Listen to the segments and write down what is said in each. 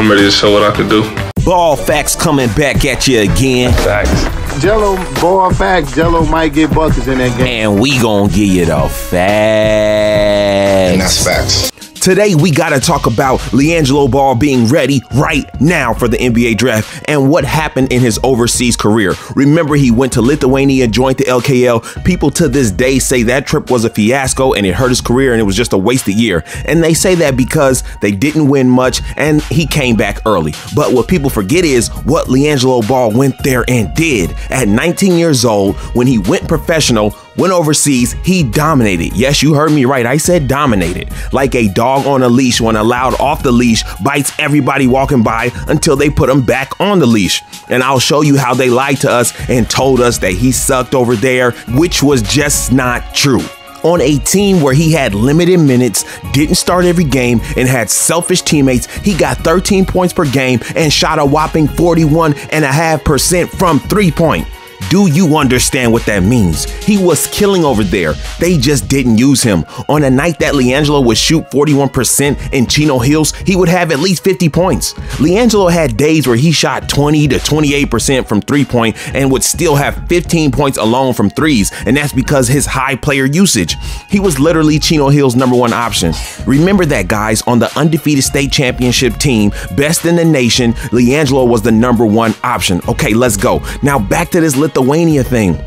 I'm ready to show what I can do. Ball facts coming back at you again. Facts. Jello, ball facts, Jello might get buckets in that game. And we gonna give you the facts. And that's facts. Today, we got to talk about Liangelo Ball being ready right now for the NBA draft and what happened in his overseas career. Remember, he went to Lithuania, joined the LKL. People to this day say that trip was a fiasco and it hurt his career and it was just a wasted year. And they say that because they didn't win much and he came back early. But what people forget is what Liangelo Ball went there and did. At 19 years old, when he went professional, went overseas, he dominated. Yes, you heard me right. I said dominated. Like a dog on a leash when allowed off the leash, bites everybody walking by until they put him back on the leash. And I'll show you how they lied to us and told us that he sucked over there, which was just not true. On a team where he had limited minutes, didn't start every game, and had selfish teammates, he got 13 points per game and shot a whopping 41.5% from three-point. Do you understand what that means? He was killing over there. They just didn't use him. On a night that Liangelo would shoot 41% in Chino Hills, he would have at least 50 points. Liangelo had days where he shot 20 to 28% from three-point and would still have 15 points alone from threes, and that's because his high player usage. He was literally Chino Hills' #1 option. Remember that, guys, on the undefeated state championship team, best in the nation, Liangelo was the #1 option. Okay, let's go. Now back to this Lithuania thing.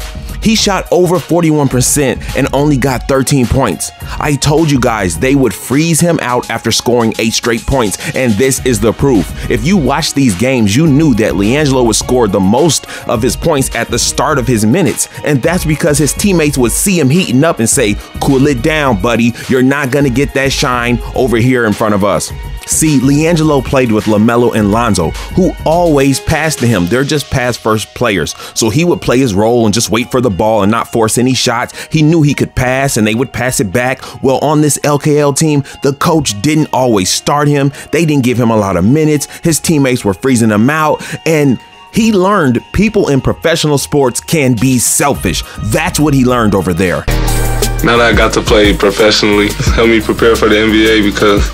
He shot over 41% and only got 13 points. I told you guys they would freeze him out after scoring 8 straight points, and this is the proof. If you watched these games, you knew that Liangelo would score the most of his points at the start of his minutes, and that's because his teammates would see him heating up and say, "Cool it down, buddy. You're not gonna get that shine over here in front of us." See, Liangelo played with LaMelo and Lonzo, who always passed to him. They're just pass-first players. So he would play his role and just wait for the ball and not force any shots. He knew he could pass and they would pass it back. Well, on this LKL team, the coach didn't always start him. They didn't give him a lot of minutes. His teammates were freezing him out, and he learned people in professional sports can be selfish. That's what he learned over there. Now that I got to play professionally, it's helped me prepare for the NBA because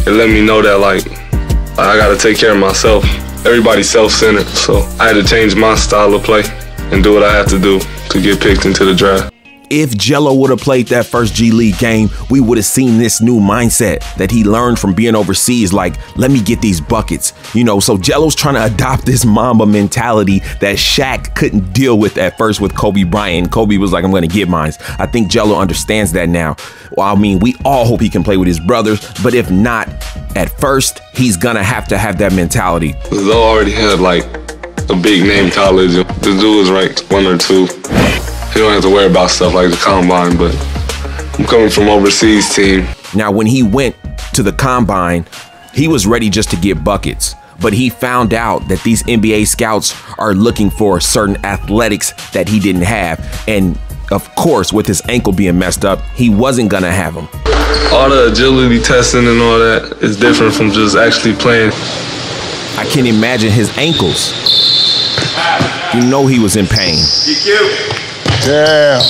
it let me know that like I gotta take care of myself. Everybody's self-centered, so I had to change my style of play and do what I had to do to get picked into the draft. If Jello would have played that first G League game, we would have seen this new mindset that he learned from being overseas, like, let me get these buckets. You know, so Jello's trying to adopt this Mamba mentality that Shaq couldn't deal with at first with Kobe Bryant. Kobe was like, I'm going to get mine. I think Jello understands that now. Well, I mean, we all hope he can play with his brothers, but if not, at first, he's going to have that mentality. Though I already had like a big name college, the dude was ranked 1 or 2. You don't have to worry about stuff like the combine, but I'm coming from overseas team. Now, when he went to the combine, he was ready just to get buckets, but he found out that these NBA scouts are looking for certain athletics that he didn't have. And of course, with his ankle being messed up, he wasn't gonna have them. All the agility testing and all that is different from just actually playing. I can imagine his ankles. You know he was in pain. GQ. Damn.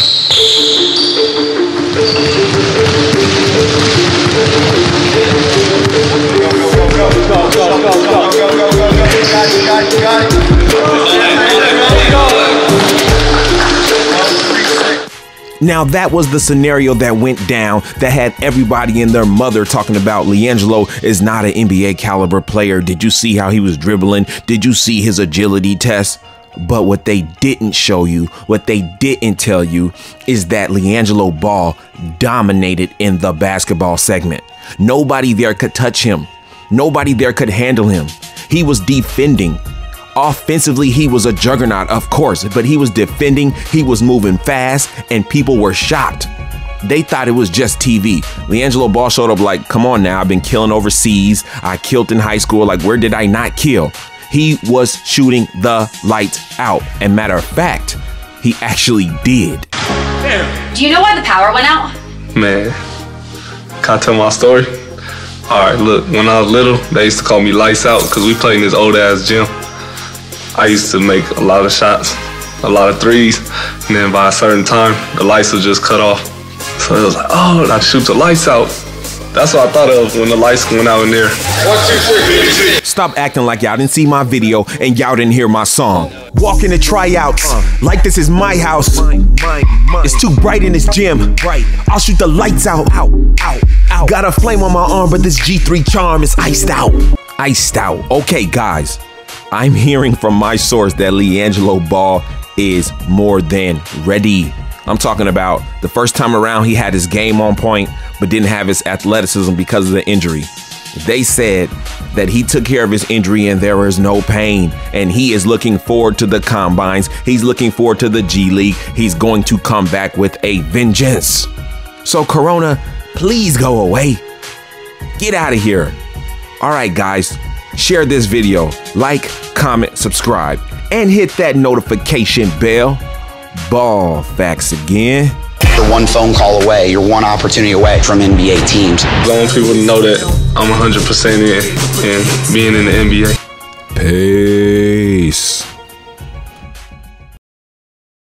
Now that was the scenario that went down that had everybody and their mother talking about Liangelo is not an NBA caliber player. Did you see how he was dribbling? Did you see his agility test? But what they didn't show you, what they didn't tell you, is that Liangelo Ball dominated in the basketball segment. Nobody there could touch him. Nobody there could handle him. He was defending. Offensively, he was a juggernaut, of course, but he was defending, he was moving fast, and people were shocked. They thought it was just TV. Liangelo Ball showed up like, come on now, I've been killing overseas. I killed in high school. Like, where did I not kill? He was shooting the lights out. And matter of fact, he actually did. Do you know why the power went out? Man, can I tell my story? All right, look, when I was little, they used to call me Lights Out because we played in this old-ass gym. I used to make a lot of shots, a lot of threes, and then by a certain time, the lights would just cut off. So it was like, oh, I shoot the lights out. That's what I thought of when the lights went out in there. 1, 2, 3. Stop acting like y'all didn't see my video and y'all didn't hear my song. Walking the tryouts like this is my house. It's too bright in this gym. I'll shoot the lights out. Got a flame on my arm, but this G3 charm is iced out. Iced out. Okay, guys. I'm hearing from my source that Liangelo Ball is more than ready. I'm talking about the first time around he had his game on point, but didn't have his athleticism because of the injury. They said that he took care of his injury and there is no pain. And he is looking forward to the combines. He's looking forward to the G League. He's going to come back with a vengeance. So Corona, please go away. Get out of here. All right, guys, share this video, like, comment, subscribe, and hit that notification bell. Ball facts again. You're one phone call away, you're one opportunity away from NBA teams. I want people to know that I'm 100% in being in the NBA. Peace.